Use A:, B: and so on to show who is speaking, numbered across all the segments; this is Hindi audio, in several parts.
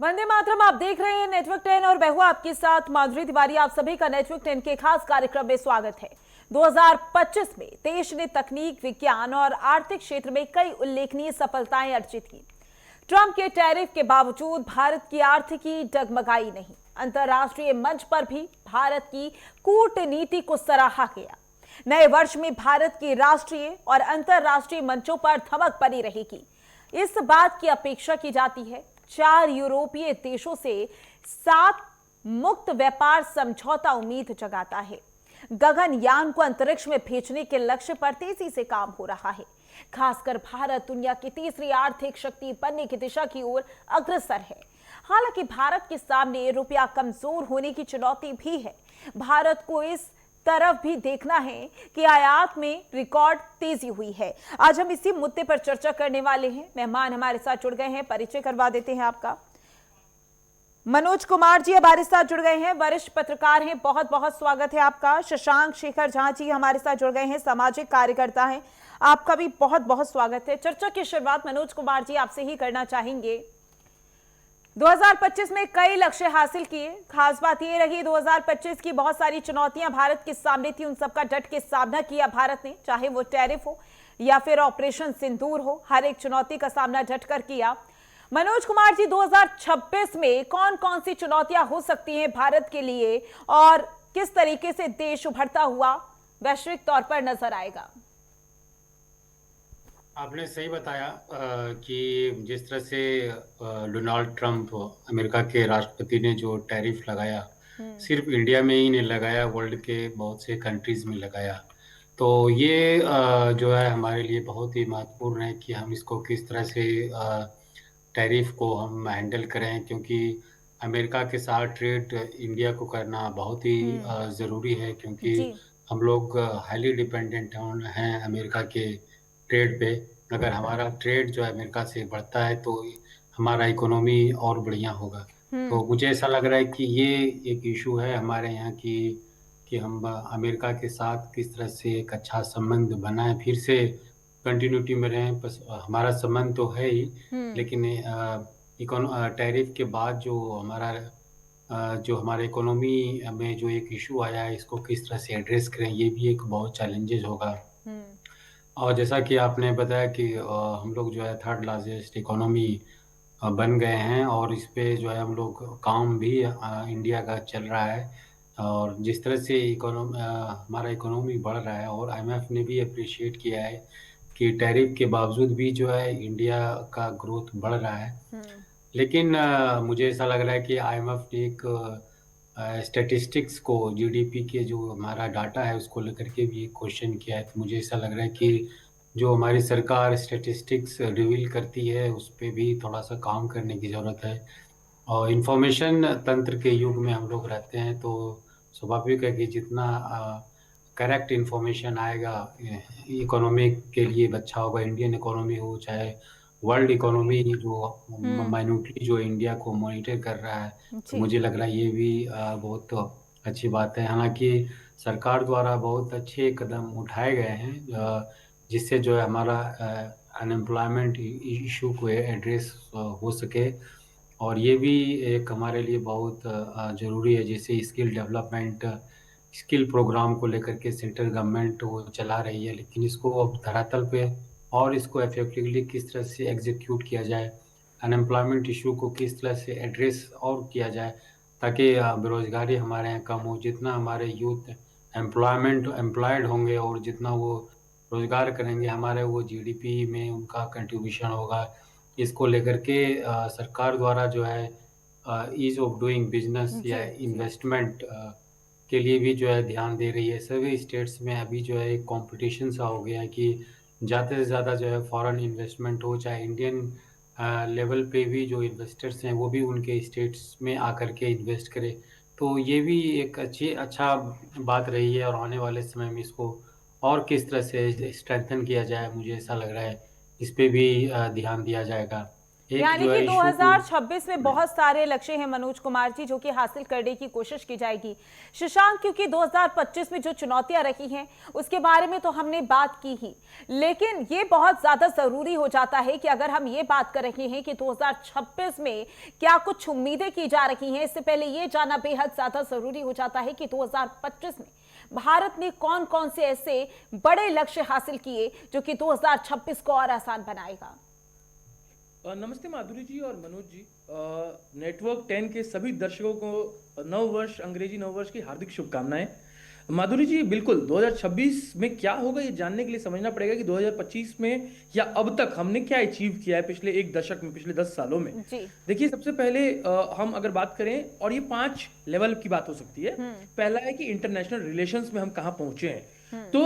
A: वंदे मातरम। आप देख रहे हैं नेटवर्क 10 और मैं हूं आपके साथ माधुरी तिवारी। आप सभी का नेटवर्क 10 के खास कार्यक्रम में स्वागत है। 2025 में देश ने तकनीक, विज्ञान और आर्थिक क्षेत्र में कई उल्लेखनीय सफलताएं अर्जित की। ट्रंप के टैरिफ के बावजूद भारत की आर्थिकी डगमगाई नहीं। अंतर्राष्ट्रीय मंच पर भी भारत की कूटनीति को सराहा गया। नए वर्ष में भारत की राष्ट्रीय और अंतर्राष्ट्रीय मंचों पर धमक बनी रहेगी, इस बात की अपेक्षा की जाती है। 4 यूरोपीय देशों से 7 मुक्त व्यापार समझौता उम्मीद जगाता है। गगनयान को अंतरिक्ष में भेजने के लक्ष्य पर तेजी से काम हो रहा है। खासकर भारत दुनिया की तीसरी आर्थिक शक्ति बनने की दिशा की ओर अग्रसर है। हालांकि भारत के सामने रुपया कमजोर होने की चुनौती भी है। भारत को इस तरफ भी देखना है कि आयात में रिकॉर्ड तेजी हुई है। आज हम इसी मुद्दे पर चर्चा करने वाले हैं। मेहमान हमारे साथ जुड़ गए हैं, परिचय करवा देते हैं आपका। मनोज कुमार जी हमारे साथ जुड़ गए हैं, वरिष्ठ पत्रकार हैं, बहुत बहुत स्वागत है आपका। शशांक शेखर झा जी हमारे साथ जुड़ गए हैं, सामाजिक कार्यकर्ता हैं, आपका भी बहुत बहुत स्वागत है। चर्चा की शुरुआत मनोज कुमार जी आपसे ही करना चाहेंगे। 2025 में कई लक्ष्य हासिल किए। खास बात यह रही 2025 की बहुत सारी चुनौतियां भारत के सामने थी, उन सबका डट के सामना किया भारत ने, चाहे वो टैरिफ हो या फिर ऑपरेशन सिंदूर हो, हर एक चुनौती का सामना डट कर किया। मनोज कुमार जी, 2026 में कौन कौन सी चुनौतियां हो सकती हैं भारत के लिए और किस तरीके से देश उभरता हुआ वैश्विक तौर पर नजर आएगा?
B: आपने सही बताया कि जिस तरह से डोनाल्ड ट्रंप अमेरिका के राष्ट्रपति ने जो टैरिफ लगाया, सिर्फ इंडिया में ही नहीं लगाया, वर्ल्ड के बहुत से कंट्रीज में लगाया। तो ये जो है हमारे लिए बहुत ही महत्वपूर्ण है कि हम इसको किस तरह से टैरिफ को हम हैंडल करें, क्योंकि अमेरिका के साथ ट्रेड इंडिया को करना बहुत ही ज़रूरी है, क्योंकि
A: जी।
B: हम लोग हाईली डिपेंडेंट हैं अमेरिका के ट्रेड पे। अगर हमारा ट्रेड जो है अमेरिका से बढ़ता है तो हमारा इकोनॉमी और बढ़िया होगा। तो मुझे ऐसा लग रहा है कि ये एक इशू है हमारे यहाँ की कि हम अमेरिका के साथ किस तरह से एक अच्छा संबंध बनाएं, फिर से कंटिन्यूटी में रहें। बस हमारा संबंध तो है ही, लेकिन टैरिफ के बाद जो हमारे इकोनॉमी में जो एक इशू आया है, इसको किस तरह से एड्रेस करें, ये भी एक बहुत चैलेंजेस होगा। और जैसा कि आपने बताया कि हम लोग जो है थर्ड लार्जेस्ट इकोनॉमी बन गए हैं, और इस पे जो है हम लोग काम भी इंडिया का चल रहा है। और जिस तरह से हमारा इकोनॉमी बढ़ रहा है, और आईएमएफ ने भी अप्रिशिएट किया है कि टैरिफ के बावजूद भी जो है इंडिया का ग्रोथ बढ़ रहा है। लेकिन मुझे ऐसा लग रहा है कि आईएमएफ ने एक स्टैटिस्टिक्स को, जीडीपी के जो हमारा डाटा है उसको लेकर के भी एक क्वेश्चन किया है। तो मुझे ऐसा लग रहा है कि जो हमारी सरकार स्टैटिस्टिक्स रिवील करती है उस पर भी थोड़ा सा काम करने की ज़रूरत है। और इंफॉर्मेशन तंत्र के युग में हम लोग रहते हैं, तो स्वाभाविक है कि जितना करेक्ट इंफॉर्मेशन आएगा इकोनॉमी के लिए अच्छा होगा। इंडियन इकोनॉमी हो चाहे वर्ल्ड इकोनॉमी, जो माइन्यूटली जो इंडिया को मॉनिटर कर रहा है, तो मुझे लग रहा है ये भी बहुत अच्छी बात है। हालांकि सरकार द्वारा बहुत अच्छे कदम उठाए गए हैं जिससे जो है हमारा अनएम्प्लॉयमेंट इशू को एड्रेस हो सके। और ये भी एक हमारे लिए बहुत ज़रूरी है। जैसे स्किल डेवलपमेंट, स्किल प्रोग्राम को लेकर के सेंट्रल गवर्नमेंट वो चला रही है, लेकिन इसको अब धरातल पे और इसको इफेक्टिवली किस तरह से एग्जीक्यूट किया जाए, अनएम्प्लॉयमेंट इशू को किस तरह से एड्रेस और किया जाए, ताकि बेरोजगारी हमारे यहाँ कम हो। जितना हमारे यूथ एम्प्लॉयड होंगे और जितना वो रोजगार करेंगे, हमारे वो जीडीपी में उनका कंट्रीब्यूशन होगा। इसको लेकर के सरकार द्वारा जो है ईज ऑफ डूइंग बिजनेस या इन्वेस्टमेंट के लिए भी जो है ध्यान दे रही है। सभी स्टेट्स में अभी जो है एक कंपटीशन सा हो गया है कि ज़्यादा से ज़्यादा जो है फॉरेन इन्वेस्टमेंट हो, चाहे इंडियन लेवल पे भी जो इन्वेस्टर्स हैं वो भी उनके स्टेट्स में आकर के इन्वेस्ट करें। तो ये भी एक अच्छा बात रही है, और आने वाले समय में इसको और किस तरह से स्ट्रेंथन किया जाए, मुझे ऐसा लग रहा है इस पे भी ध्यान दिया जाएगा। एक
A: यानी
B: जो
A: कि
B: है इशू
A: 2026 में बहुत सारे लक्ष्य हैं मनोज कुमार जी जो कि हासिल करने की कोशिश की जाएगी। शशांक, क्योंकि 2025 में जो चुनौतियां रही हैं उसके बारे में तो हमने बात की ही, लेकिन ये बहुत ज्यादा जरूरी हो जाता है कि अगर हम ये बात कर रहे हैं कि 2026 में क्या कुछ उम्मीदें की जा रही हैं, इससे पहले ये जानना बेहद ज्यादा जरूरी हो जाता है कि 2025 में भारत ने कौन कौन से ऐसे बड़े लक्ष्य हासिल किए जो कि 2026 को और आसान बनाएगा।
C: नमस्ते माधुरी जी और मनोज जी। नेटवर्क 10 के सभी दर्शकों को नव वर्ष, अंग्रेजी नव वर्ष की हार्दिक शुभकामनाएं। माधुरी जी, बिल्कुल 2026 में क्या होगा ये जानने के लिए समझना पड़ेगा कि 2025 में या अब तक हमने क्या अचीव किया है पिछले एक दशक में, पिछले 10 सालों में। देखिए, सबसे पहले हम अगर बात करें, और ये 5 लेवल की बात हो सकती है। पहला है कि इंटरनेशनल रिलेशंस में हम कहाँ पहुंचे हैं। तो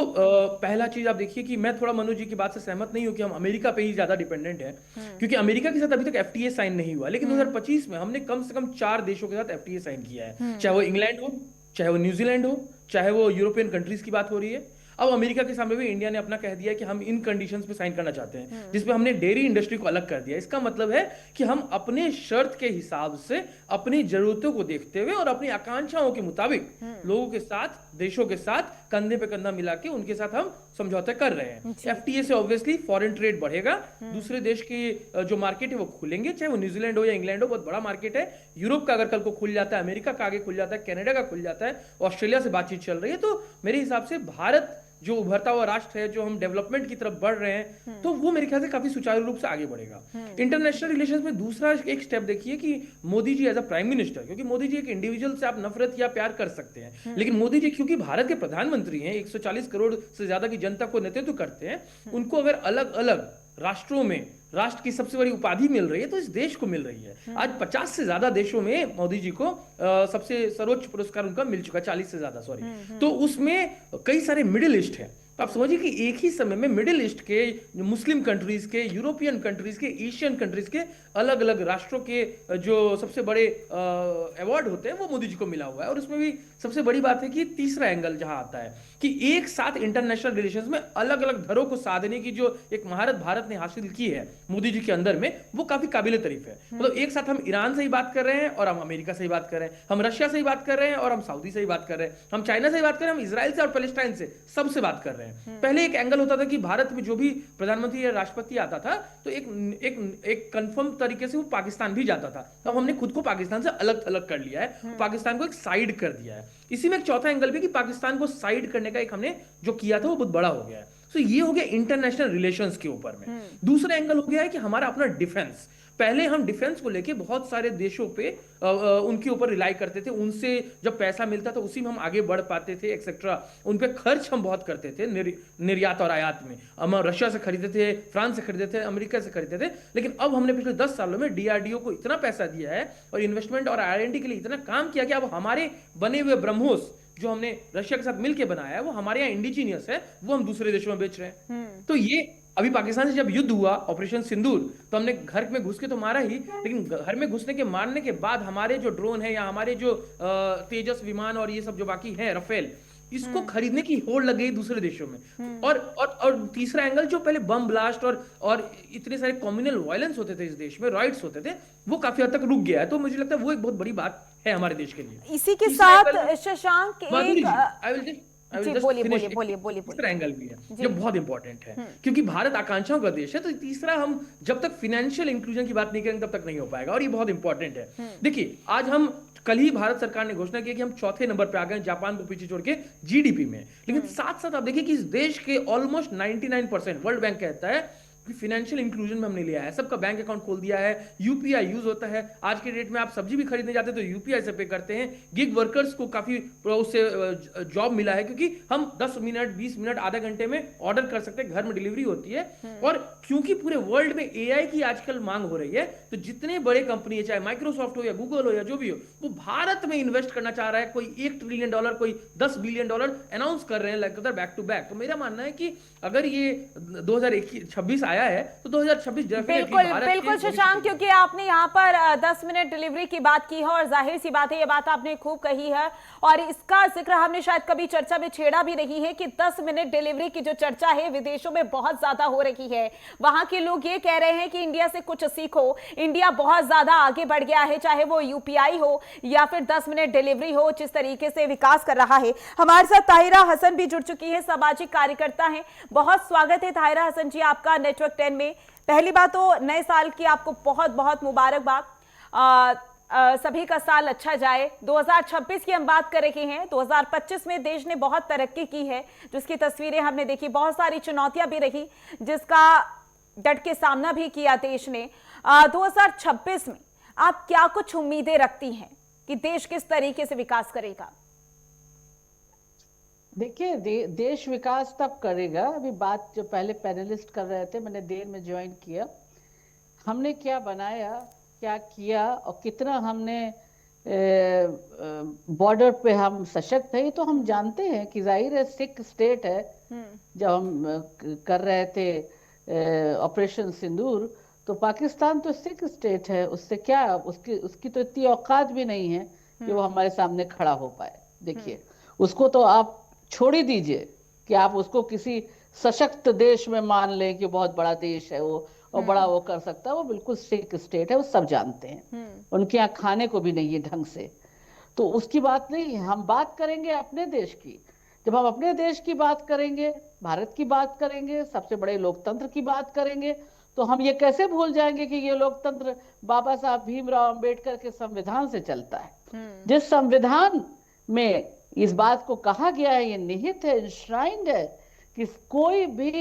C: पहला चीज आप देखिए कि मैं थोड़ा मनोज जी की बात से सहमत नहीं हूं कि हम अमेरिका पे ही ज्यादा डिपेंडेंट है, क्योंकि अमेरिका के साथ अभी तक एफटीए साइन नहीं हुआ, लेकिन 2025 में हमने कम से कम 4 देशों के साथ एफटीए साइन किया है। चाहे वो इंग्लैंड हो, चाहे वो न्यूजीलैंड हो, चाहे वो यूरोपियन कंट्रीज की बात हो रही है। अब अमेरिका के सामने भी इंडिया ने अपना कह दिया कि हम इन कंडीशंस पे साइन करना चाहते हैं, जिसपे हमने डेयरी इंडस्ट्री को अलग कर दिया। इसका मतलब है कि हम अपने शर्त के हिसाब से, अपनी जरूरतों को देखते हुए और अपनी आकांक्षाओं के मुताबिक लोगों के साथ, देशों के साथ कंधे पे कंधा मिला के उनके साथ हम समझौते कर रहे हैं। एफटीए से ऑब्वियसली फॉरेन ट्रेड बढ़ेगा, दूसरे देश के जो मार्केट है वो खुलेंगे, चाहे वो न्यूजीलैंड हो या इंग्लैंड हो, बहुत बड़ा मार्केट है। यूरोप का अगर कल को खुल जाता है, अमेरिका का आगे खुल जाता है, कनाडा का खुल जाता है, ऑस्ट्रेलिया से बातचीत चल रही है, तो मेरे हिसाब से भारत जो उभरता हुआ राष्ट्र है, जो हम डेवलपमेंट की तरफ बढ़ रहे हैं, तो वो मेरे ख्याल से काफी सुचारू रूप से आगे बढ़ेगा। इंटरनेशनल रिलेशंस में दूसरा एक स्टेप देखिए कि Modi ji as a prime minister, क्योंकि मोदी जी एक इंडिविजुअल से आप नफरत या प्यार कर सकते हैं, लेकिन मोदी जी क्योंकि भारत के प्रधानमंत्री हैं, 140 करोड़ से ज्यादा की जनता को नेतृत्व करते हैं, उनको अगर अलग अलग राष्ट्रों में राष्ट्र की सबसे बड़ी उपाधि मिल रही है तो इस देश को मिल रही है। आज 50 से ज्यादा देशों में मोदी जी को सबसे सर्वोच्च पुरस्कार उनका मिल चुका है, 40 से ज्यादा, सॉरी। तो उसमें कई सारे मिडिल ईस्ट है। तो आप समझिए कि एक ही समय में मिडिल ईस्ट के, मुस्लिम कंट्रीज के, यूरोपियन कंट्रीज के, एशियन कंट्रीज के अलग अलग राष्ट्रों के जो सबसे बड़े अवार्ड होते हैं वो मोदी जी को मिला हुआ है। और उसमें भी सबसे बड़ी बात है कि तीसरा एंगल जहां आता है कि एक साथ इंटरनेशनल रिलेशंस में अलग अलग धरों को साधने की जो एक महारत भारत ने हासिल की है मोदी जी के अंदर में, वो काफी काबिले तारीफ है। मतलब एक साथ हम ईरान से ही बात कर रहे हैं और हम अमेरिका से ही बात कर रहे हैं, हम रशिया से ही बात कर रहे हैं और हम सऊदी से ही बात कर रहे हैं, हम चाइना से ही बात कर रहे हैं, हम इजराइल से और पैलेस्टाइन से, सबसे बात कर रहे हैं। पहले एक एंगल होता था कि भारत में जो भी प्रधानमंत्री या राष्ट्रपति आता था तो एक कंफर्म तरीके से वो पाकिस्तान भी जाता था। अब हमने खुद को पाकिस्तान से अलग अलग कर लिया है, पाकिस्तान को एक साइड कर दिया है। इसी में एक चौथा एंगल भी कि पाकिस्तान को साइड करने का एक हमने जो किया था वो बहुत बड़ा हो गया है। तो ये हो गया इंटरनेशनल रिलेशंस के ऊपर में। दूसरा एंगल हो गया है कि हमारा अपना डिफेंस। पहले हम डिफेंस को लेके बहुत सारे देशों पे उनके ऊपर रिलाई करते थे, उनसे जब पैसा मिलता था उसी में हम आगे बढ़ पाते थे एक्सेट्रा। उन पे खर्च हम बहुत करते थे निर्यात और आयात में। हम रशिया से खरीदते थे, फ्रांस से खरीदते थे, अमेरिका से खरीदते थे। लेकिन अब हमने पिछले 10 सालों में डीआरडीओ को इतना पैसा दिया है और इन्वेस्टमेंट और आरएनडी के लिए इतना काम किया कि अब हमारे बने हुए ब्रह्मोस जो हमने रशिया के साथ मिलकर बनाया है वो हमारे यहाँ इंडिजीनियस है, वो हम दूसरे देशों में बेच रहे हैं। तो ये अभी पाकिस्तान से जब युद्ध हुआ ऑपरेशन सिंदूर, तो हमने घर में घुस के तो मारा ही, लेकिन घर में घुसने के मारने के बाद हमारे जो ड्रोन है या हमारे जो तेजस विमान और ये सब जो बाकी है रफेल, इसको खरीदने की होड़ लग गई दूसरे देशों में। और तीसरा एंगल जो पहले बम ब्लास्ट और इतने सारे कम्युनल वायलेंस होते थे इस देश में, राइट्स होते थे, वो काफी हद तक रुक गया है। तो मुझे लगता है वो एक बहुत बड़ी बात है हमारे देश के लिए।
A: इसी के साथ शशांक
C: बोलिए। तीसरा एंगल भी है जो बहुत इंपॉर्टेंट है, क्योंकि भारत आकांक्षाओं का देश है। तो तीसरा, हम जब तक फाइनेंशियल इंक्लूजन की बात नहीं करेंगे तब तक नहीं हो पाएगा, और ये बहुत इंपॉर्टेंट है। देखिए, आज हम कल ही भारत सरकार ने घोषणा की कि हम चौथे नंबर पे आ गए जापान को पीछे छोड़ के जीडीपी में। लेकिन साथ साथ आप देखिए कि इस देश के ऑलमोस्ट 99% वर्ल्ड बैंक कहता है फाइनेंशियल इंक्लूजन में हमने लिया है, सबका बैंक अकाउंट खोल दिया है, यूपीआई यूज होता है। आज के डेट में आप सब्जी भी खरीदने जाते हैं तो यूपीआई से पे करते हैं। गिग वर्कर्स को काफी उससे जॉब मिला है, क्योंकि हम 10 मिनट 20 मिनट आधा घंटे में ऑर्डर कर सकते हैं, घर में डिलीवरी होती है। और क्योंकि पूरे वर्ल्ड में एआई की आजकल मांग हो रही है, तो जितने बड़े कंपनी है, चाहे माइक्रोसॉफ्ट हो या गूगल हो या जो भी हो, वो भारत में इन्वेस्ट करना चाह रहा है। कोई $1 ट्रिलियन, कोई $10 बिलियन अनाउंस कर रहे हैं लगातार बैक टू बैक। तो मेरा मानना है कि अगर ये 2026 आया आया है तो 2026
A: बिल्कुल बिल्कुल शशांक, क्योंकि आपने यहाँ पर 10 मिनट डिलीवरी की बात की है और जाहिर सी बात है, ये बात आपने खूब कही है और इसका जिक्र हमने शायद कभी चर्चा में छेड़ा भी नहीं है कि 10 मिनट डिलीवरी की जो चर्चा है विदेशों में बहुत ज्यादा हो रही है। वहां के लोग ये कह रहे हैं कि इंडिया से कुछ सीखो, इंडिया बहुत ज्यादा आगे बढ़ गया है, चाहे वो यूपीआई हो या फिर 10 मिनट डिलीवरी हो, जिस तरीके से विकास कर रहा है। हमारे साथ ताहिरा हसन भी जुड़ चुकी है, सामाजिक कार्यकर्ता है। बहुत स्वागत है ताहिरा हसन जी आपका नेटवर्क 10 में। पहली बात तो नए साल की आपको बहुत बहुत मुबारकबाद। सभी का साल अच्छा जाए। 2026 की हम बात कर रहे हैं, 2025 में देश ने बहुत तरक्की की है, जिसकी तस्वीरें हमने देखी। बहुत सारी चुनौतियां भी रही, जिसका डट के सामना भी किया देश ने। 2026 में आप क्या कुछ उम्मीदें रखती हैं कि देश किस तरीके से विकास करेगा?
D: देखिए, देश विकास तब करेगा। अभी बात जो पहले पैनलिस्ट कर रहे थे, मैंने देर में ज्वाइन किया, हमने क्या बनाया, क्या किया और कितना हमने बॉर्डर पे हम सशक्त है, ये तो हम जानते हैं कि जाहिर है सिख स्टेट है। जब हम कर रहे थे ऑपरेशन सिंदूर, तो पाकिस्तान तो सिख स्टेट है, उससे क्या उसकी तो इतनी औकात भी नहीं है कि वो हमारे सामने खड़ा हो पाए। देखिए, उसको तो आप छोड़ ही दीजिए कि आप उसको किसी सशक्त देश में मान लें कि बहुत बड़ा देश है वो और बड़ा वो कर सकता है। वो बिल्कुल सिख स्टेट है, वो सब जानते हैं। उनके यहाँ खाने को भी नहीं है ढंग से, तो उसकी बात नहीं। हम बात करेंगे अपने देश की। जब हम अपने देश की बात करेंगे, भारत की बात करेंगे, सबसे बड़े लोकतंत्र की बात करेंगे, तो हम ये कैसे भूल जाएंगे कि ये लोकतंत्र बाबा साहब भीमराव अंबेडकर के संविधान से चलता है। जिस संविधान में इस बात को कहा गया है, ये निहित है, इंश्राइंड है कि कोई भी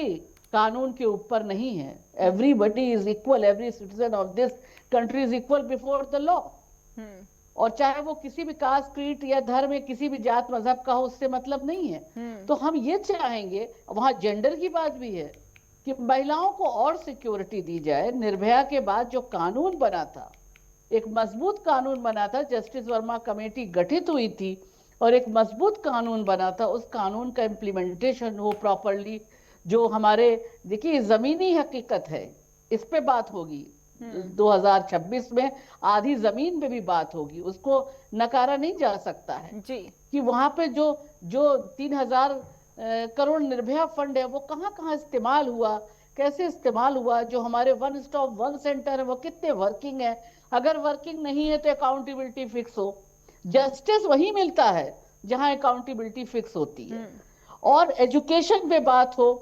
D: कानून के ऊपर नहीं है। Everybody is equal, every citizen of this country is equal before the law. और चाहे वो किसी भी कास्ट, क्रीड या धर्म या किसी भी जात मजहब का हो, उससे मतलब नहीं है। तो हम ये चाहेंगे, वहां जेंडर की बात भी है कि महिलाओं को और सिक्योरिटी दी जाए। निर्भया के बाद जो कानून बना था, एक मजबूत कानून बना था, जस्टिस वर्मा कमेटी गठित हुई थी और एक मजबूत कानून बना था। उस कानून का इम्प्लीमेंटेशन हो प्रॉपरली। जो हमारे, देखिए, जमीनी हकीकत है, इस पे बात होगी 2026 में। आधी जमीन पे भी बात होगी, उसको नकारा नहीं जा सकता है जी। कि वहां पे जो 3000 करोड़ निर्भया फंड है, वो कहाँ कहाँ इस्तेमाल हुआ, कैसे इस्तेमाल हुआ। जो हमारे वन स्टॉप वन सेंटर है, वो कितने वर्किंग है। अगर वर्किंग नहीं है तो अकाउंटेबिलिटी फिक्स हो। जस्टिस वही मिलता है जहां अकाउंटेबिलिटी फिक्स होती है। और एजुकेशन पे बात हो,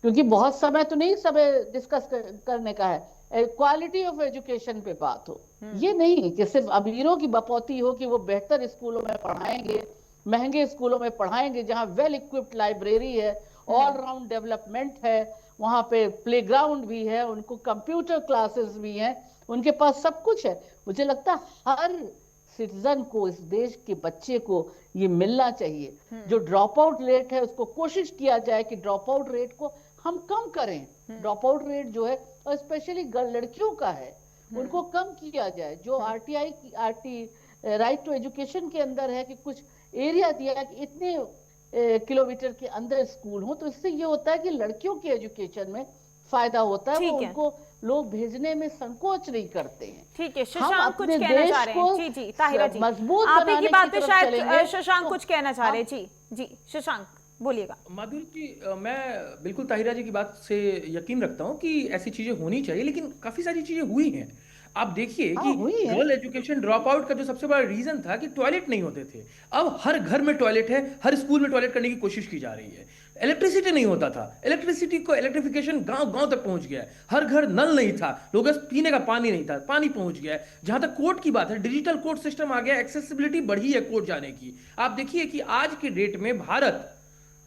D: क्योंकि बहुत समय तो नहीं समय डिस्कस करने का है, क्वालिटी ऑफ एजुकेशन पे बात हो। ये नहीं कि सिर्फ अमीरों की बपौती हो कि वो बेहतर स्कूलों में पढ़ाएंगे, महंगे स्कूलों में पढ़ाएंगे, जहां वेल इक्विप्ड लाइब्रेरी है, ऑल राउंड डेवलपमेंट है, वहां पे प्लेग्राउंड भी है, उनको कंप्यूटर क्लासेस भी हैं, उनके पास सब कुछ है। मुझे लगता है हर सिटीजन को, इस देश के बच्चे को ये मिलना चाहिए। जो ड्रॉप आउट रेट है, उसको कोशिश किया जाए कि ड्रॉप आउट रेट को हम कम करें। ड्रॉप आउट रेट जो है, और स्पेशली लड़कियों का है, उनको कम किया जाए। जो आरटी राइट टू एजुकेशन के अंदर है कि कुछ एरिया दिया है कि इतने किलोमीटर के अंदर स्कूल हो, तो इससे ये होता है कि लड़कियों की एजुकेशन में फायदा होता है। वो उनको लोग भेजने में संकोच नहीं करते हैं।
A: ठीक है, शशांक कुछ कहना चाह रहे हैं। जी जी ताहिरा जी, मजबूत आप ही की बात पे शायद शशांक कुछ कहना चाह रहे हैं। जी जी शशांक बोलिएगा।
C: माधुरी जी, मैं बिल्कुल ताहिरा जी की बात से यकीन रखता हूं कि ऐसी चीजें होनी चाहिए, लेकिन काफी सारी चीजें हुई हैं। आप देखिए कि गर्ल एजुकेशन ड्रॉप आउट का जो सबसे बड़ा रीजन था कि टॉयलेट नहीं होते थे। अब हर घर में टॉयलेट है, हर स्कूल में टॉयलेट करने की कोशिश की जा रही है। इलेक्ट्रिसिटी नहीं होता था, इलेक्ट्रिसिटी को इलेक्ट्रिफिकेशन गांव गांव तक पहुंच गया है। हर घर नल नहीं था, लोगों को पीने का पानी नहीं था, पानी पहुंच गया है। जहां तक कोर्ट की बात है, डिजिटल कोर्ट सिस्टम आ गया, एक्सेसिबिलिटी बढ़ी है कोर्ट जाने की। आप देखिए कि आज के डेट में भारत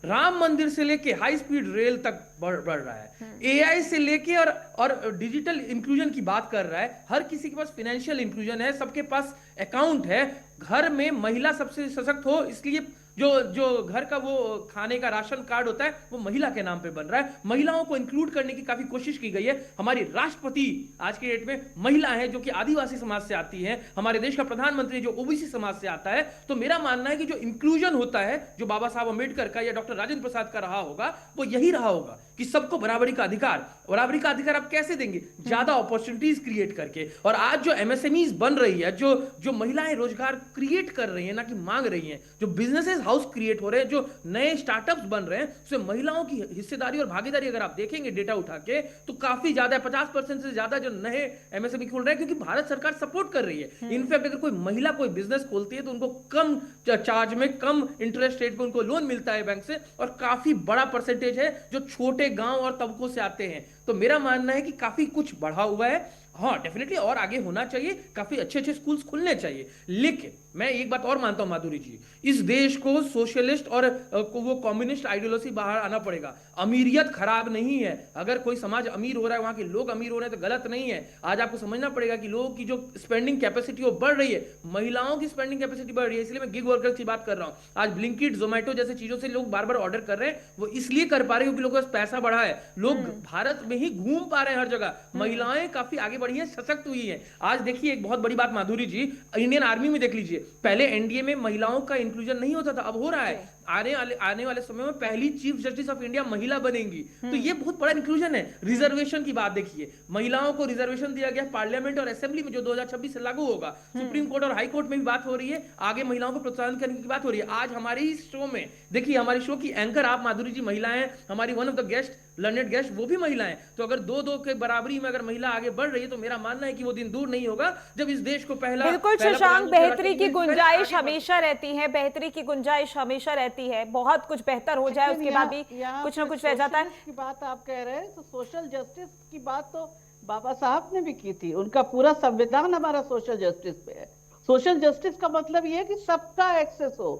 C: राम मंदिर से लेके हाई स्पीड रेल तक बढ़ रहा है। एआई से लेके और डिजिटल इंक्लूजन की बात कर रहा है। हर किसी के पास फाइनेंशियल इंक्लूजन है, सबके पास अकाउंट है। घर में महिला सबसे सशक्त हो, इसलिए जो घर का वो खाने का राशन कार्ड होता है वो महिला के नाम पे बन रहा है। महिलाओं को इंक्लूड करने की काफी कोशिश की गई है। हमारी राष्ट्रपति आज के डेट में महिला है जो कि आदिवासी समाज से आती है। हमारे देश का प्रधानमंत्री जो ओबीसी समाज से आता है। तो मेरा मानना है कि जो इंक्लूजन होता है, जो बाबा साहब अम्बेडकर का या डॉक्टर राजेंद्र प्रसाद का रहा होगा, वो यही रहा होगा कि सबको बराबरी का अधिकार आप कैसे देंगे? ज्यादा अपॉर्चुनिटीज क्रिएट करके। और आज जो एमएसएमईज बन रही है, जो महिलाएं रोजगार क्रिएट कर रही हैं, ना कि मांग रही हैं, जो बिजनेसेस हाउस क्रिएट हो रहे हैं, जो नए स्टार्टअप्स बन रहे हैं, उसमें महिलाओं की हिस्सेदारी और भागीदारी अगर आप देखेंगे डेटा उठा के तो काफी ज्यादा है। 50% से ज्यादा जो नए एमएसएमई खोल रहे हैं, क्योंकि भारत सरकार सपोर्ट कर रही है। इनफैक्ट अगर कोई महिला कोई बिजनेस खोलती है तो उनको कम चार्ज में, कम इंटरेस्ट रेट पे उनको लोन मिलता है बैंक से, और काफी बड़ा परसेंटेज है जो छोटे गांव और तबकों से आते हैं। तो मेरा मानना है कि काफी कुछ बढ़ा हुआ है। हाँ, डेफिनेटली और आगे होना चाहिए, काफी अच्छे अच्छे स्कूल्स खुलने चाहिए। लेकिन मैं एक बात और मानता हूं माधुरी जी, इस देश को सोशलिस्ट और वो कम्युनिस्ट आइडियोलॉजी बाहर आना पड़ेगा। अमीरियत खराब नहीं है। अगर कोई समाज अमीर हो रहा है, वहां के लोग अमीर हो रहे हैं, तो गलत नहीं है। आज आपको समझना पड़ेगा कि लोगों की जो स्पेंडिंग कैपेसिटी वो बढ़ रही है, महिलाओं की स्पेंडिंग कैपेसिटी बढ़ रही है। इसलिए मैं गिग वर्कर्स की बात कर रहा हूं। आज ब्लिंकिट, जोमेटो जैसे चीजों से लोग बार बार ऑर्डर कर रहे हैं, वो इसलिए कर पा रहे हैं क्योंकि लोगों के पास पैसा बढ़ा है। लोग भारत में ही घूम पा रहे हैं हर जगह। महिलाएं काफी आगे बढ़ी हैं, सशक्त हुई हैं। आज देखिए एक बहुत बड़ी बात माधुरी जी, इंडियन आर्मी में देख लीजिए, पहले एनडीए में महिलाओं का इंक्लूजन नहीं होता था, अब हो रहा है। आने वाले समय में पहली चीफ जस्टिस ऑफ इंडिया महिला बनेंगी। तो ये बहुत बड़ा इंक्लूजन है। रिजर्वेशन की बात देखिए, महिलाओं को रिजर्वेशन दिया गया पार्लियामेंट और असेंबली में, जो 2026 से लागू होगा। सुप्रीम कोर्ट और हाई कोर्ट में भी बात हो रही है, आगे महिलाओं को प्रोत्साहन करने की बात हो रही है। आज हमारी शो में देखिए, हमारी शो की एंकर आप माधुरी जी महिला हैं, हमारी one of the guest learned guest वो भी महिला हैं। तो अगर दो के बराबरी में अगर महिला आगे बढ़ रही है, तो मेरा मानना है कि वो दिन दूर नहीं होगा जब इस देश को
A: बिल्कुल शशांक, बेहतरी की गुंजाइश हमेशा रहती है, बेहतरी की गुंजाइश हमेशा रहती है। बहुत कुछ बेहतर हो जाए उसके बाद भी कुछ ना कुछ रह जाता है।
D: की बात आप कह रहे हैं तो सोशल जस्टिस की बात तो बाबा साहब ने भी की थी। उनका पूरा संविधान हमारा सोशल जस्टिस पे है। सोशल जस्टिस का मतलब ये है कि सबका एक्सेस हो।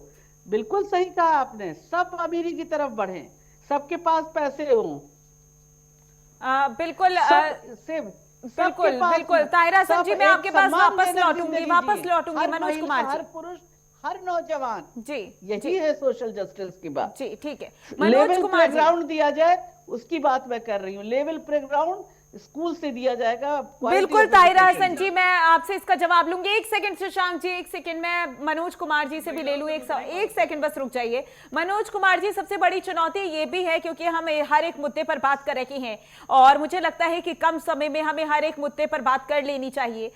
D: बिल्कुल सही कहा आपने, सब अमीरी की तरफ बढ़े, सबके पास पैसे हों।
A: बिल्कुल
D: बिल्कुल
A: बिल्कुल ताहिरा हसन जी, मैं आपके पास वापस लौटूंगी मनोज कुमार जी।
D: हर पुरुष, हर नौजवान,
A: जी
D: यही है सोशल जस्टिस की बात।
A: जी ठीक है,
D: लेवल प्लेग्राउंड दिया जाए, उसकी बात मैं कर रही हूँ। लेवल प्लेग्राउंड स्कूल से दिया जाएगा।
A: बिल्कुल ताहिरा हसन जी, मैं आपसे इसका जवाब लूंगी। एक सेकंड शशांक जी, एक सेकंड, मैं मनोज कुमार जी से भी ले लूं। एक सेकंड बस रुक जाइए। मनोज कुमार जी, सबसे बड़ी चुनौती ये भी है क्योंकि हम हर एक मुद्दे पर बात कर रहे हैं और मुझे लगता है कि कम समय में हमें हर एक मुद्दे पर बात कर लेनी चाहिए।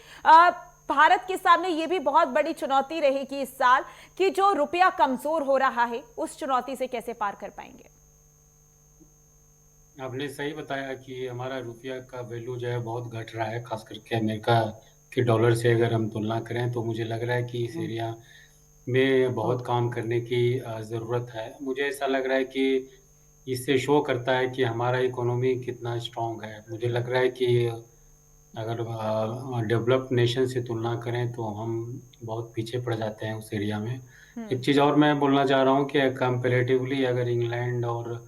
A: भारत के सामने ये भी बहुत बड़ी चुनौती रहेगी इस साल कि जो रुपया कमजोर हो रहा है, उस चुनौती से कैसे पार कर पाएंगे?
B: आपने सही बताया कि हमारा रुपया का वैल्यू जो है बहुत घट रहा है, खास करके अमेरिका के डॉलर से अगर हम तुलना करें तो मुझे लग रहा है कि इस एरिया में बहुत काम करने की ज़रूरत है। मुझे ऐसा लग रहा है कि इससे शो करता है कि हमारा इकोनॉमी कितना स्ट्रांग है। मुझे लग रहा है कि अगर डेवलप्ड नेशन से तुलना करें तो हम बहुत पीछे पड़ जाते हैं उस एरिया में। एक चीज़ और मैं बोलना चाह रहा हूँ कि कंपैरेटिवली अगर इंग्लैंड और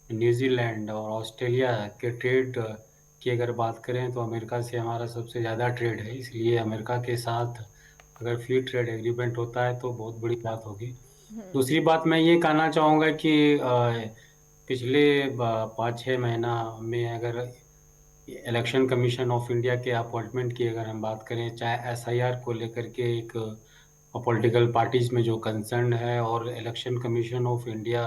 B: न्यूजीलैंड और ऑस्ट्रेलिया के ट्रेड की अगर बात करें तो अमेरिका से हमारा सबसे ज़्यादा ट्रेड है। इसलिए अमेरिका के साथ अगर फ्री ट्रेड एग्रीमेंट होता है तो बहुत बड़ी बात होगी। दूसरी बात मैं ये कहना चाहूँगा कि पिछले 5-6 महीना में अगर इलेक्शन कमीशन ऑफ इंडिया के अपॉइंटमेंट की अगर हम बात करें, चाहे एसआईआर को लेकर के एक पॉलिटिकल पार्टीज में जो कंसर्न है, और इलेक्शन कमीशन ऑफ इंडिया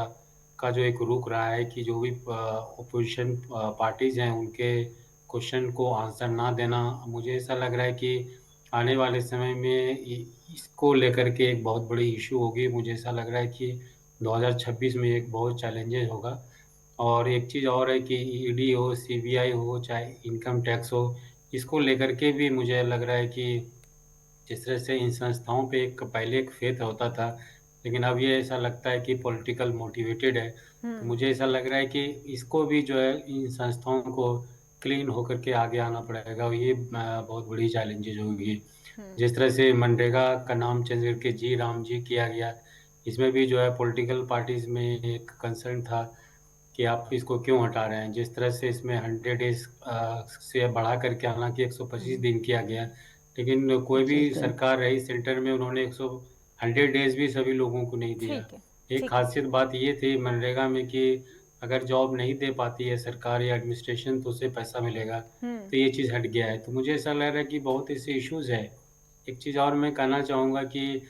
B: का जो एक रुख रहा है कि जो भी अपोजिशन पार्टीज हैं उनके क्वेश्चन को आंसर ना देना, मुझे ऐसा लग रहा है कि आने वाले समय में इसको लेकर के एक बहुत बड़ी इशू होगी। मुझे ऐसा लग रहा है कि 2026 में एक बहुत चैलेंजेस होगा। और एक चीज़ और है कि ईडी हो, सीबीआई हो, चाहे इनकम टैक्स हो, इसको लेकर के भी मुझे लग रहा है कि जिस तरह से इन संस्थाओं पे पहले एक फेथ होता था, लेकिन अब ये ऐसा लगता है कि पॉलिटिकल मोटिवेटेड है। तो मुझे ऐसा लग रहा है कि इसको भी जो है इन संस्थाओं को क्लीन होकर के आगे आना पड़ेगा और ये बहुत बड़ी चैलेंजेज होगी। जिस तरह से मनरेगा का नाम चेंज करके जी राम जी किया गया, इसमें भी जो है पॉलिटिकल पार्टीज में एक कंसर्न था कि आप इसको क्यों हटा रहे हैं। जिस तरह से इसमें 100 डेज से बढ़ा करके हालांकि 125 दिन किया गया, लेकिन कोई भी सरकार रही सेंटर में, उन्होंने 100 डेज भी सभी लोगों को नहीं दिया। एक
A: ठीक है।
B: खासियत बात ये थी मनरेगा में कि अगर जॉब नहीं दे पाती है सरकार या एडमिनिस्ट्रेशन तो उसे पैसा मिलेगा, तो ये चीज़ हट गया है। तो मुझे ऐसा लग रहा है कि बहुत ऐसे इश्यूज़ है। एक चीज़ और मैं कहना चाहूँगा कि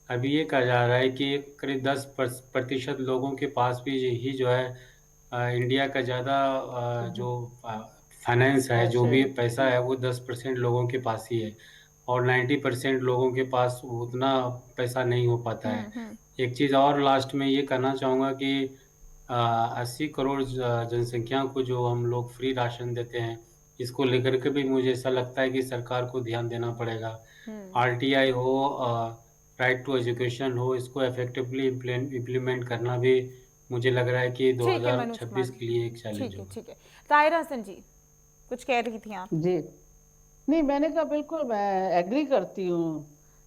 B: अभी ये कहा जा रहा है कि करीब 10% लोगों के पास भी ही जो है इंडिया का ज़्यादा जो फाइनेंस है, जो
D: ऐसे
B: भी पैसा है, वो 10% लोगों के पास ही है और 90% लोगों के पास उतना पैसा नहीं हो पाता है। एक चीज़ और लास्ट में ये कहना चाहूँगा कि 80 करोड़ जनसंख्या को जो हम लोग फ्री राशन देते हैं, इसको लेकर के भी मुझे ऐसा लगता है कि सरकार को ध्यान देना पड़ेगा। आरटीआई हो, राइट टू एजुकेशन हो, इसको इफेक्टिवली इम्प्लीमेंट करना भी मुझे लग रहा है कि
A: ठीक है मनोज
B: 2026
A: कुमार।
B: के लिए एक चैलेंज
A: ठीक है,
B: होगा।
A: ठीक है। ताहिरा हसन जी, कुछ कह रही थी आप?
D: जी नहीं, मैंने कहा बिल्कुल मैं एग्री करती हूँ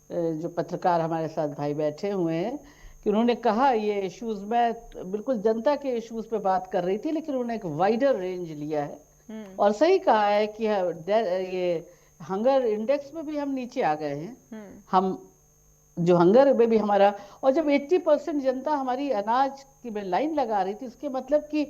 D: जो पत्रकार हमारे साथ भाई बैठे हुए हैं कि उन्होंने कहा ये इश्यूज, मैं बिल्कुल जनता के इश्यूज पे बात कर रही थी, लेकिन उन्होंने एक वाइडर रेंज लिया है और सही कहा है कि ये हंगर इंडेक्स में भी हम नीचे आ गए हैं। हम जो हंगर में भी हमारा, और जब 80% जनता हमारी अनाज की में लाइन लगा रही थी, इसके मतलब कि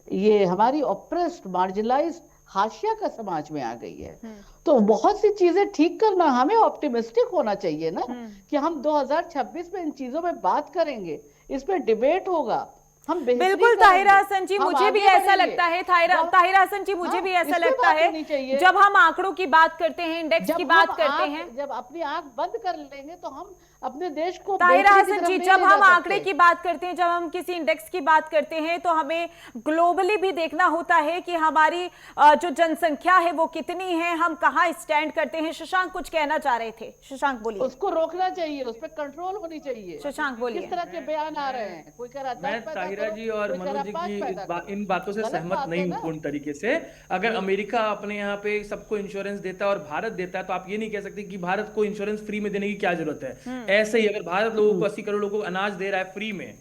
D: ये हमारी ऑप्रेस्ड मार्जिनलाइज्ड हाशिया का समाज में आ गई है। तो बहुत सी चीजें ठीक करना, हमें ऑप्टिमिस्टिक होना चाहिए ना कि हम 2026 में इन चीजों में बात करेंगे, इस पे डिबेट होगा, हम बेहतरी
A: बिल्कुल
D: करेंगे,
A: ताहिरा हसन जी,
D: हम
A: मुझे भी
D: आगे
A: ऐसा
D: बढ़ेंगे।
A: लगता है। ताहिरा हसन जी, मुझे
D: हाँ,
A: भी ऐसा
D: इस पे
A: लगता
D: बात
A: है।
D: होनी चाहिए।
A: जब हम आंकड़ों की बात करते हैं, इंडेक्स की बात करते हैं,
D: जब अपनी आंख बंद कर लेंगे तो हम अपने देश को
A: ताहिरा
D: बेहतरी की
A: हसन
D: तरफ
A: जी,
D: नहीं
A: जब
D: ले
A: हम
D: जा
A: आंकड़े
D: सकते।
A: की बात करते हैं, जब हम किसी इंडेक्स की बात करते हैं, तो हमें ग्लोबली भी देखना होता है कि हमारी जो जनसंख्या है वो कितनी है, हम कहाँ स्टैंड करते हैं। शशांक कुछ कहना चाह रहे थे, शशांक बोलिए।
D: उसको रोकना चाहिए, उस पर कंट्रोल होनी चाहिए।
A: शशांक बोलिए।
D: किस तरह के बयान आ रहे हैं, कोई कह रहा 10
C: मैं
D: पैदा
C: ताहिरा
D: करो,
C: जी और
D: कोई कह रहा
C: मनोज जी
D: 5
C: की
D: पैदा करो।
C: इन बातों से
D: गलत
C: सहमत
D: बात
C: नहीं
D: है
C: हूँ
D: ना।
C: पूर्ण तरीके से। अगर अमेरिका अपने यहाँ पे सबको इंश्योरेंस देता है और भारत देता है, तो आप ये नहीं कह सकते कि भारत को इंश्योरेंस फ्री में देने की क्या जरूरत है। ऐसे ही अगर भारत लोगों को 80 करोड़ लोगों को अनाज दे रहा है फ्री में,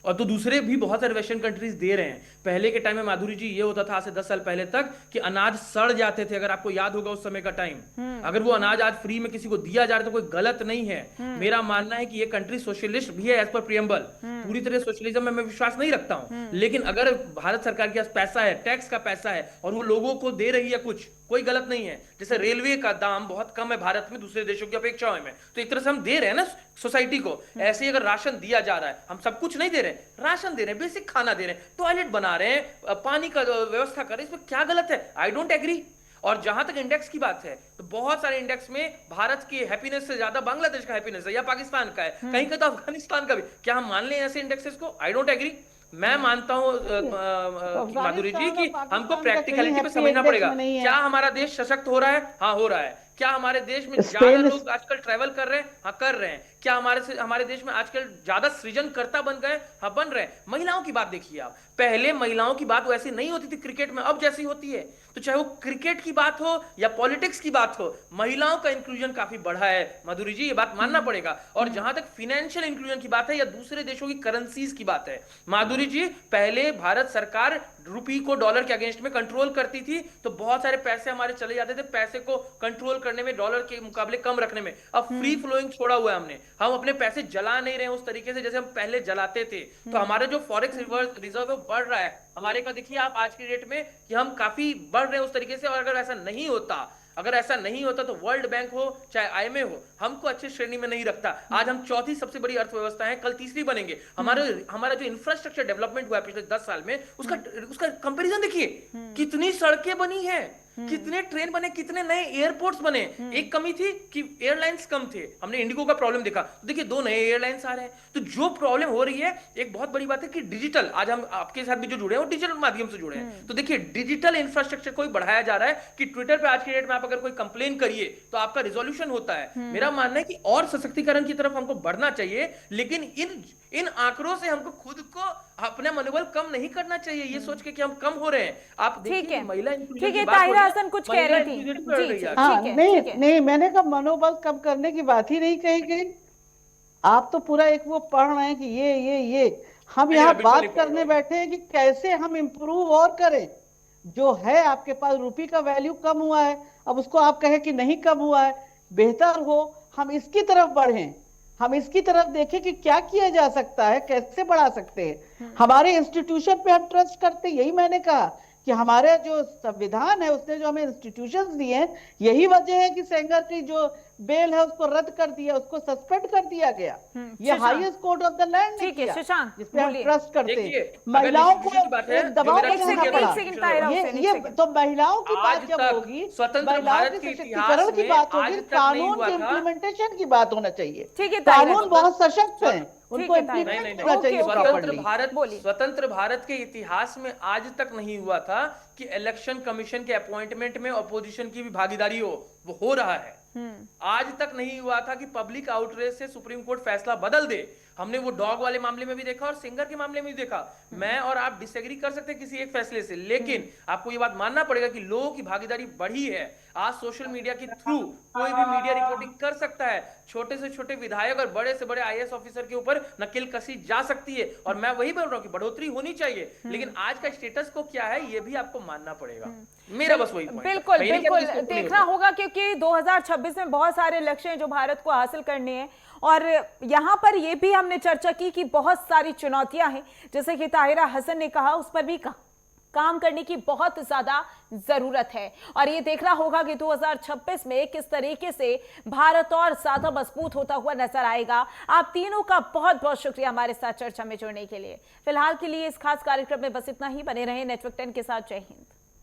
C: और तो दूसरे भी बहुत सारे वेस्टर्न कंट्रीज दे रहे हैं। पहले के टाइम में माधुरी जी ये होता था, आज से 10 साल पहले तक, कि अनाज सड़ जाते थे। अगर आपको याद होगा उस समय का टाइम, अगर वो अनाज आज फ्री में किसी को दिया जा रहा है तो कोई गलत नहीं है। मेरा मानना है कि ये कंट्री सोशलिस्ट भी है एज पर प्रियम्बल। पूरी तरह सोशलिज्म में मैं विश्वास नहीं रखता हूं, लेकिन अगर भारत सरकार के पास पैसा है, टैक्स का पैसा है, और वो लोगों को दे रही है कुछ, कोई गलत नहीं है। जैसे रेलवे का दाम बहुत कम है भारत में दूसरे देशों की अपेक्षा में, तो एक तरह से हम दे रहे हैं ना सोसाइटी को। ऐसे ही अगर राशन दिया जा रहा है, हम सब कुछ नहीं दे रहे, राशन दे रहे हैं, बेसिक खाना दे रहे हैं, टॉयलेट बना रहे हैं, पानी का व्यवस्था कर रहे हैं, इसमें क्या गलत है? I don't agree. और जहां तक इंडेक्स की बात है, तो बहुत सारे इंडेक्स में भारत की हैप्पीनेस से ज्यादा बांग्लादेश का हैप्पीनेस है या पाकिस्तान का है, कहीं का तो अफगानिस्तान का भी। क्या हम मान लें ऐसे इंडेक्सेस को? I don't agree. मैं मानता हूं माधुरी जी कि हमको प्रैक्टिकलिटी पे समझना पड़ेगा। क्या हमारा देश सशक्त हो रहा है? हाँ, हो रहा है। क्या हमारे देश में ज्यादा लोग आजकल ट्रैवल कर रहे हैं? हाँ, कर रहे हैं। क्या हमारे देश में आजकल ज्यादा सृजनकर्ता बन गए? हाँ, बन रहे हैं। महिलाओं की बात देखिए आप, पहले महिलाओं की बात वैसी नहीं होती थी क्रिकेट में, अब जैसी होती है। तो चाहे वो क्रिकेट की बात हो या पॉलिटिक्स की बात हो, महिलाओं का इंक्लूजन काफी बढ़ा है माधुरी जी, ये बात मानना पड़ेगा। और जहां तक फाइनेंशियल इंक्लूजन की बात है या दूसरे देशों की करेंसीज की बात है, माधुरी जी, पहले भारत सरकार रुपी को डॉलर के अगेंस्ट में कंट्रोल करती थी, तो बहुत सारे पैसे हमारे चले जाते थे पैसे को कंट्रोल करने में, डॉलर के मुकाबले कम रखने में। अब फ्री फ्लोइंग छोड़ा हुआ है हमने, हम अपने पैसे जला नहीं रहे उस तरीके से जैसे हम पहले जलाते थे। तो हमारे जो फॉरेक्स रिजर्व बढ़ रहा है हमारे का, देखिए आप आज की डेट में कि हम काफी बढ़ रहे हैं उस तरीके से। और अगर ऐसा नहीं होता तो वर्ल्ड बैंक हो चाहे IMF हो, हमको अच्छी श्रेणी में नहीं रखता। आज हम चौथी सबसे बड़ी अर्थव्यवस्था है, कल तीसरी बनेंगे। हमारा जो इंफ्रास्ट्रक्चर डेवलपमेंट हुआ है पिछले 10 साल में, उसका कंपैरिजन देखिए, कितनी सड़कें बनी है, कितने ट्रेन बने, कितने नए एयरपोर्ट्स बने। एक कमी थी कि एयरलाइंस कम थे, हमने इंडिगो का प्रॉब्लम देखा, तो देखिए 2 नए एयरलाइंस आ रहे हैं। तो जो प्रॉब्लम हो रही है, एक बहुत बड़ी बात है कि डिजिटल, आज हम आपके साथ भी जो जुड़े हैं वो डिजिटल माध्यम से जुड़े हैं। तो देखिए डिजिटल इंफ्रास्ट्रक्चर को बढ़ाया जा रहा है कि ट्विटर पे आज की डेट में आप अगर कोई कंप्लेन करिए तो आपका रिजोल्यूशन होता है। मेरा मानना है कि और सशक्तिकरण की तरफ हमको बढ़ना चाहिए, लेकिन इन आंकड़ों से हमको खुद को अपना मनोबल कम नहीं करना चाहिए, ये सोच के कि हम कम हो रहे हैं। आप देखिए महिला इंक्लूजन
A: ठीक है,
C: की बात हो रही
A: ताहिरा
C: है,
A: हसन कुछ कह
C: महिला
A: रही थी।
C: इंक्लूजन बढ़ रही है।
D: हाँ,
A: ठीक है,
D: नहीं
A: ठीक है।
D: नहीं, मैंने कहा मनोबल कम करने की बात ही नहीं कही गई। आप तो पूरा एक वो पढ़ रहे हैं कि ये हम
C: नहीं,
D: यहाँ
C: मैं बिल्कुल नहीं
D: बात
C: पढ़
D: करने
C: रहा हूँ।
D: बैठे हैं कि कैसे हम इम्प्रूव और करें। जो है आपके पास, रुपये का वैल्यू कम हुआ है, अब उसको आप कहें कि नहीं कम हुआ है, बेहतर हो, हम इसकी तरफ बढ़ें। हम इसकी तरफ देखें कि क्या किया जा सकता है, कैसे बढ़ा सकते हैं। हमारे इंस्टीट्यूशन पे हम ट्रस्ट करते, यही मैंने कहा कि हमारे जो संविधान है उसने जो हमें इंस्टीट्यूशंस दिए हैं, यही वजह है कि सेंगर की जो बेल है उसको रद्द कर दिया, उसको सस्पेंड कर दिया गया। ये
A: Shashank.
D: Highest court of the land ने
A: ठीक है
D: किया,
A: शशांक,
D: जिसपे हम
A: बोलिए।
D: ट्रस्ट करते
C: देखिए,
D: हैं।
C: अगर
D: महिलाओं
C: institution की बात
D: को
C: है,
D: एक
C: जो
D: दबाव
C: मेरा
D: में
A: एक
D: रहना
A: सेकंड,
D: पड़ा।
A: एक सेकंड, ताहिरा हुसैन, एक
D: ये
A: सेकंड।
D: तो महिलाओं की बात
C: आज
D: जब
C: तक
D: होगी,
C: स्वतंत्र
D: महिलाओं
C: भारत
D: के
C: के
D: सशक्तिकरण
C: इतिहास
D: की
C: में
D: बात
C: आज
D: होगी,
C: तक नहीं
D: कानून
C: हुआ
D: के
C: था।
D: इम्प्लीमेंटेशन की बात होना चाहिए।
A: ठीक है ताहिरा,
D: कानून बहुत सशक्त है, उनको
A: है, ताहिरा।
D: इम्प्लीमेंट
C: नहीं,
D: करना चाहिए
A: ओके,
D: प्रॉपर्ली।
A: बोलिए।
C: स्वतंत्र भारत के इतिहास में आज तक नहीं हुआ था कि इलेक्शन कमीशन के अपॉइंटमेंट में अपोजिशन की भी भागीदारी हो, वो हो रहा है। आज तक नहीं हुआ था कि पब्लिक आउटरेज से सुप्रीम कोर्ट फैसला बदल दे। हमने वो डॉग वाले मामले में भी देखा और सिंगर के मामले में भी देखा। मैं और आप डिसएग्री कर सकते हैं किसी एक फैसले से, लेकिन आपको ये बात मानना पड़ेगा कि लोगों की भागीदारी बढ़ी है। आज सोशल मीडिया के थ्रू कोई भी मीडिया रिपोर्टिंग कर सकता है। छोटे से छोटे विधायक और बड़े से बड़े आईएएस ऑफिसर के ऊपर नकेल कसी जा सकती है। और मैं वही बोल रहा हूं कि बढ़ोतरी होनी चाहिए, लेकिन आज का स्टेटस को क्या है ये भी आपको मानना पड़ेगा। मेरा बस वही पॉइंट है।
A: बिल्कुल
C: मैं ये नहीं कहता
A: बिल्कुल
C: कि इसको नहीं
A: देखना
C: होता।
A: होगा, क्योंकि 2026 में बहुत सारे लक्ष्य हैं जो भारत को हासिल करने हैं। और यहाँ पर ये भी हमने चर्चा की कि बहुत सारी चुनौतियां हैं, जैसे कि ताहिरा हसन ने कहा, उस पर भी काम करने की बहुत ज्यादा जरूरत है। और ये देखना होगा कि 2026 में किस तरीके से भारत और ज्यादा मजबूत होता हुआ नजर आएगा। आप तीनों का बहुत बहुत शुक्रिया हमारे साथ चर्चा में जुड़ने के लिए। फिलहाल के लिए इस खास कार्यक्रम में बस इतना ही। बने रहे नेटवर्क 10 के साथ। जय हिंद।